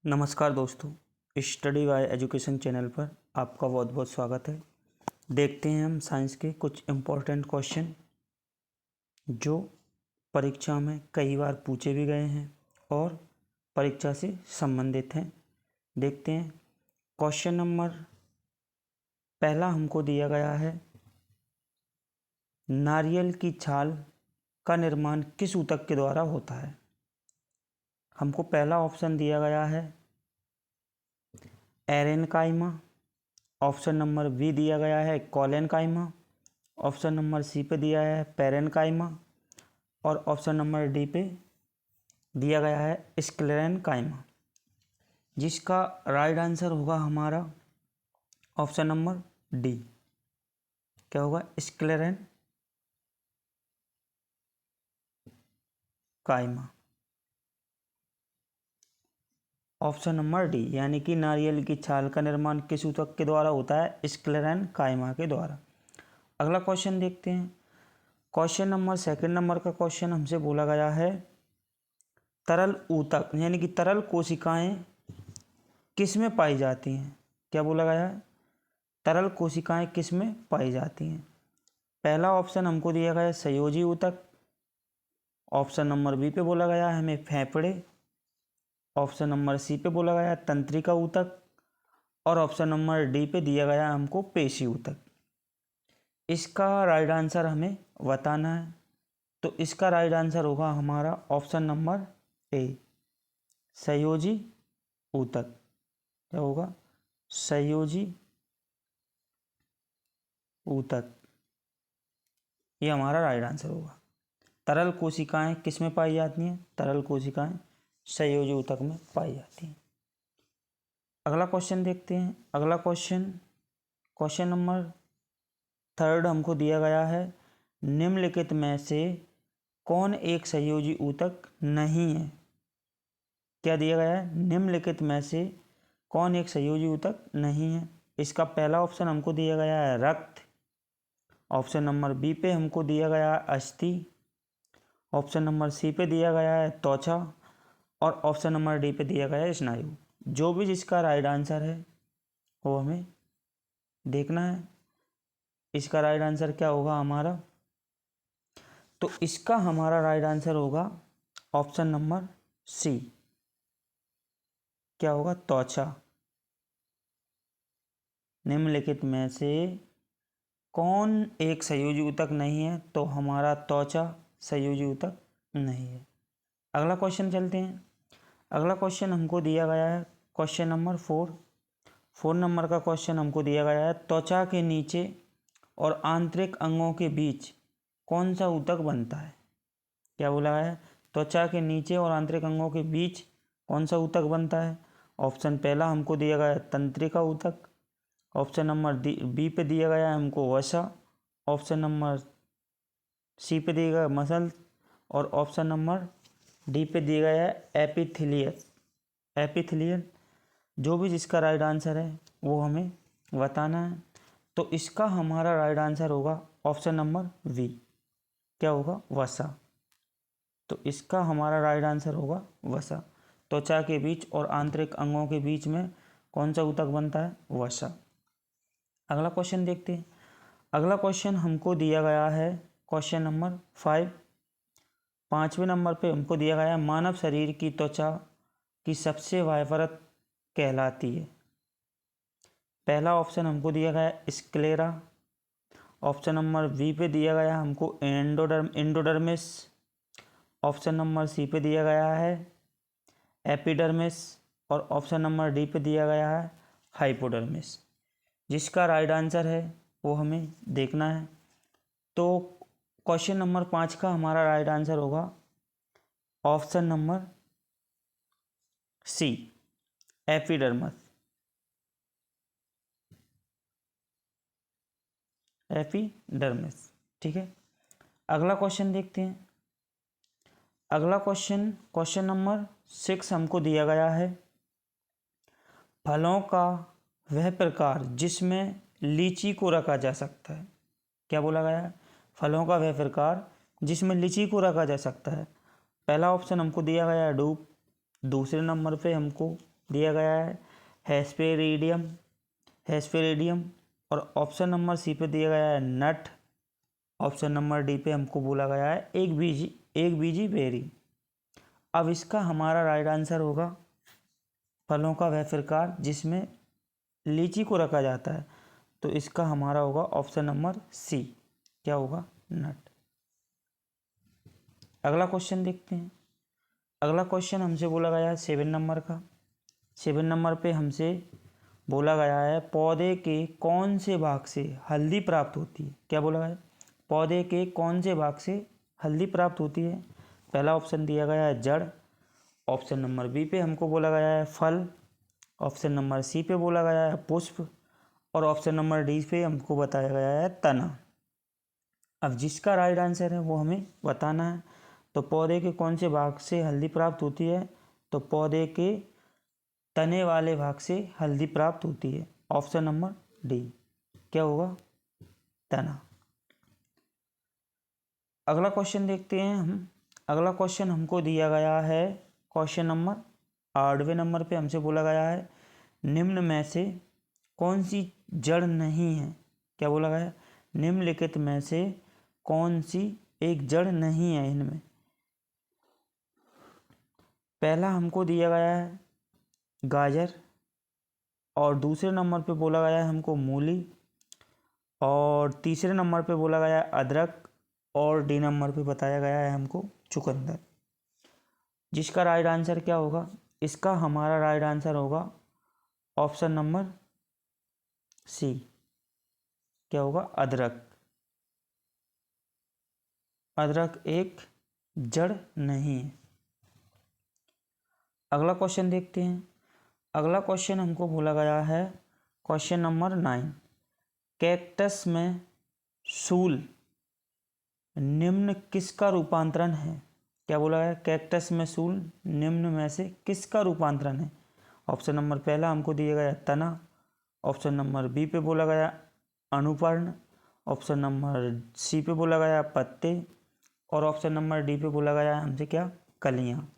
नमस्कार दोस्तों, study bye education channel पर आपका बहुत बहुत स्वागत है। देखते हैं हम साइंस के कुछ इम्पोर्टेंट क्वेश्चन जो परीक्षा में कई बार पूछे भी गए हैं और परीक्षा से संबंधित हैं। देखते हैं। क्वेश्चन नंबर पहला हमको दिया गया है, नारियल की छाल का निर्माण किस ऊतक के द्वारा होता है। हमको पहला ऑप्शन दिया गया है एरेनकाइमा, ऑप्शन नंबर बी दिया गया है कोलेनकाइमा, ऑप्शन नंबर सी पे दिया है पेरेनकाइमा और ऑप्शन नंबर डी पे दिया गया है स्क्लेरेनकाइमा, जिसका राइट आंसर होगा हमारा ऑप्शन नंबर डी। क्या होगा? स्क्लेरेनकाइमा, ऑप्शन नंबर डी, यानी कि नारियल की छाल का निर्माण किस ऊतक के द्वारा होता है? स्क्लेरेनकाइमा के द्वारा। अगला क्वेश्चन देखते हैं। क्वेश्चन नंबर सेकंड नंबर का क्वेश्चन हमसे बोला गया है, तरल ऊतक यानी कि तरल कोशिकाएं किस में पाई जाती हैं। क्या बोला गया है? तरल कोशिकाएं किस में पाई जाती हैं। पहला ऑप्शन हमको दिया गया है संयोजी ऊतक, ऑप्शन नंबर बी पे बोला गया है हमें फेफड़े, ऑप्शन नंबर सी पे बोला गया है तंत्रिका ऊतक और ऑप्शन नंबर डी पे दिया गया है हमको पेशी ऊतक। इसका राइट आंसर हमें बताना है, तो इसका राइट आंसर होगा हमारा ऑप्शन नंबर ए, संयोजी ऊतक। क्या होगा? संयोजी ऊतक, ये हमारा राइट आंसर होगा। तरल कोशिकाएं किस में पाई जाती हैं? तरल कोशिकाएं संयोजी ऊतक में पाई जाती हैं। अगला क्वेश्चन देखते हैं। अगला क्वेश्चन नंबर थर्ड हमको दिया गया है, निम्नलिखित में से कौन एक संयोजी ऊतक नहीं है। क्या दिया गया है? निम्नलिखित में से कौन एक संयोजी ऊतक नहीं है। इसका पहला ऑप्शन हमको दिया गया है रक्त, ऑप्शन नंबर बी पे हमको दिया गया है अस्थि, ऑप्शन नंबर सी पे दिया गया है त्वचा और ऑप्शन नंबर डी पे दिया गया है स्नायु। जो भी जिसका राइट आंसर है वो हमें देखना है। इसका राइट आंसर क्या होगा हमारा? तो इसका हमारा राइट आंसर होगा ऑप्शन नंबर सी। क्या होगा? त्वचा। निम्नलिखित में से कौन एक संयोजी ऊतक नहीं है, तो हमारा त्वचा संयोजी ऊतक नहीं है। अगला क्वेश्चन चलते हैं। अगला क्वेश्चन हमको दिया गया है क्वेश्चन नंबर 4 नंबर का क्वेश्चन हमको दिया गया है, त्वचा के नीचे और आंतरिक अंगों के बीच कौन सा ऊतक बनता है। क्या बोला है? त्वचा के नीचे और आंतरिक अंगों के बीच कौन सा ऊतक बनता है। ऑप्शन पहला हमको दिया गया है तंत्रिका ऊतक, ऑप्शन नंबर बी पे दिया गया है हमको वसा, ऑप्शन नंबर सी पे दिया गया मसल और ऑप्शन नंबर डी पे दिया गया है एपिथेलियल। जो भी जिसका राइट आंसर है वो हमें बताना है। तो इसका हमारा राइट आंसर होगा ऑप्शन नंबर वी। क्या होगा? वसा। तो इसका हमारा राइट आंसर होगा वसा। त्वचा के बीच और आंतरिक अंगों के बीच में कौन सा ऊतक बनता है? वसा। अगला क्वेश्चन देखते हैं। अगला क्वेश्चन हमको दिया गया है क्वेश्चन नंबर 5। 5वें नंबर पे हमको दिया गया है, मानव शरीर की त्वचा की सबसे बाह्य परत कहलाती है। पहला ऑप्शन हमको दिया गया है स्क्लेरा, ऑप्शन नंबर बी पे दिया गया हमको एंडोडर्मिस, ऑप्शन नंबर सी पे दिया गया है एपिडर्मिस और ऑप्शन नंबर डी पे दिया गया है हाइपोडर्मिस। जिसका राइट आंसर है वो हमें देखना है। तो क्वेश्चन नंबर 5 का हमारा राइट आंसर होगा option number C, epidermis. Epidermis. ठीक है। अगला क्वेश्चन देखते हैं। अगला क्वेश्चन नंबर 6 हमको दिया गया है, फलों का वह प्रकार जिसमें लीची को रखा जा सकता है। क्या बोला गया है? फलों का वह प्रकार जिसमें लीची को रखा जा सकता है। पहला ऑप्शन हमको दिया गया है डूब, दूसरे नंबर पे हमको दिया गया है हेस्पेरिडियम, हेस्पेरिडियम। और ऑप्शन नंबर सी पे दिया गया है नट। ऑप्शन नंबर डी पे हमको बोला गया है एक बीजी बेरी। अब इसका हमारा राइट आंसर होगा फलों का वह प्रकार जिसमें लीची को रखा जाता है, तो इसका हमारा होगा ऑप्शन नंबर सी, क्या होगा, नट। अगला क्वेश्चन देखते हैं। अगला क्वेश्चन हमसे बोला गया है 7 नंबर का। 7 नंबर पे हमसे बोला गया है पौधे के कौन से भाग से हल्दी प्राप्त होती है। क्या बोला है, पौधे के कौन से भाग से हल्दी प्राप्त होती है। पहला ऑप्शन दिया गया है जड़। ऑप्शन नंबर बी पे हमको बोला गया है फल। ऑप्शन नंबर सी पे बोला गया है पुष्प। और ऑप्शन नंबर डी पे हमको बताया गया है तना। अब जिसका राइट आंसर है वो हमें बताना है। तो पौधे के कौन से भाग से हल्दी प्राप्त होती है, तो पौधे के तने वाले भाग से हल्दी प्राप्त होती है। ऑप्शन नंबर डी, क्या होगा, तना। अगला क्वेश्चन देखते हैं हम। अगला क्वेश्चन हमको दिया गया है क्वेश्चन नंबर 8वें नंबर पे हमसे बोला गया है निम्न में से कौन सी जड़ नहीं है। क्या बोला गया है, निम्नलिखित में से कौन सी एक जड़ नहीं है इनमें। पहला हमको दिया गया है गाजर। और दूसरे नंबर पे बोला गया है हमको मूली। और तीसरे नंबर पे बोला गया है अदरक। और डी नंबर पे बताया गया है हमको चुकंदर। जिसका राइट आंसर क्या होगा, इसका हमारा राइट आंसर होगा ऑप्शन नंबर सी, क्या होगा, अदरक। अदरक एक जड़ नहीं है। अगला क्वेश्चन देखते हैं। अगला क्वेश्चन हमको बोला गया है क्वेश्चन नंबर 9, कैक्टस में सूल निम्न किसका रूपांतरण है। क्या बोला है, कैक्टस में सूल निम्न में से किसका रूपांतरण है। ऑप्शन नंबर पहला हमको दिया गया तना। ऑप्शन नंबर बी पे बोला गया अनुपर्ण। ऑप्शन नंबर सी पे बोला गया पत्ते। और ऑप्शन नंबर डी पे बोला गया हमसे क्या, कलियाँ।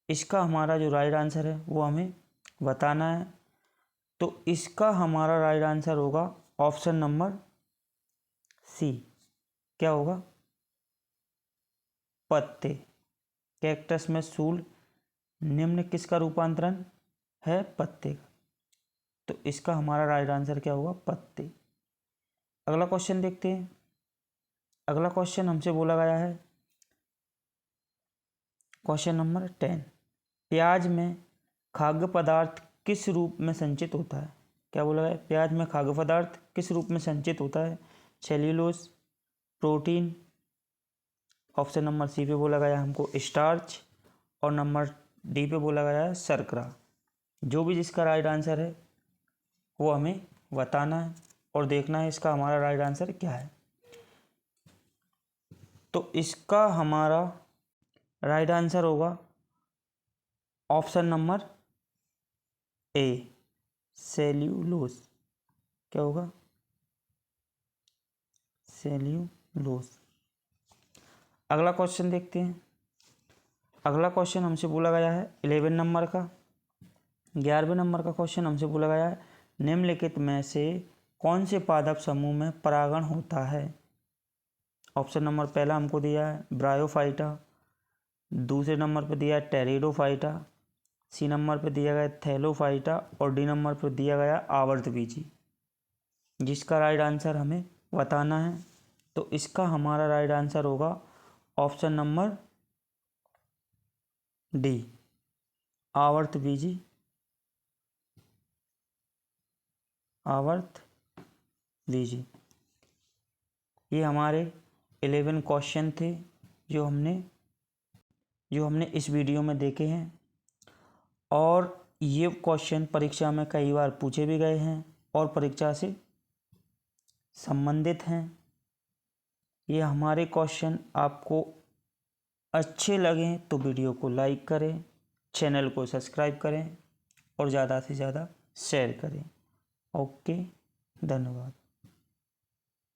इसका हमारा जो राइट आंसर है वो हमें बताना है। तो इसका हमारा राइट आंसर होगा ऑप्शन नंबर सी, क्या होगा, पत्ते। कैक्टस में सूल निम्न किसका रूपांतरण है, पत्ते का। तो इसका हमारा राइट आंसर क्या होगा, पत्ते। अगला क्वेश्चन देखते हैं। अगला क्वेश्चन हमसे बोला गया है क्वेश्चन नंबर 10, प्याज में खाद्य पदार्थ किस रूप में संचित होता है। क्या बोला है, प्याज में खाद्य पदार्थ किस रूप में संचित होता है, cellulose, protein. Option number C पे बोला गया हमको स्टार्च। और नंबर डी पे बोला गया है शर्करा। जो भी जिसका राइट आंसर है वो हमें बताना है और देखना है इसका हमारा राइट आंसर क्या है। तो इसका हमारा राइट आंसर होगा ऑप्शन नंबर ए, सेल्यूलोज। क्या होगा, सेल्यूलोज। अगला क्वेश्चन देखते हैं। अगला क्वेश्चन हमसे बोला गया है 11 नंबर का। 11वें नंबर का क्वेश्चन हमसे बोला गया है निम्नलिखित में से कौन से पादप समूह में परागण होता है। ऑप्शन नंबर पहला हमको दिया है ब्रायोफाइटा। दूसरे नंबर पर दिया है टेरिडोफाइटा। सी नंबर पर दिया गया थैलोफाइटा। और डी नंबर पर दिया गया आवर्तबीजी। जिसका राइट आंसर हमें बताना है। तो इसका हमारा राइट आंसर होगा ऑप्शन नंबर डी, आवर्तबीजी, आवर्तबीजी। ये हमारे 11 क्वेश्चन थे जो हमने इस वीडियो में देखे हैं। और ये क्वेश्चन परीक्षा में कई बार पूछे भी गए हैं और परीक्षा से संबंधित हैं। ये हमारे क्वेश्चन आपको अच्छे लगें तो वीडियो को लाइक करें, चैनल को सब्सक्राइब करें और ज़्यादा से ज़्यादा शेयर करें। ओके, धन्यवाद।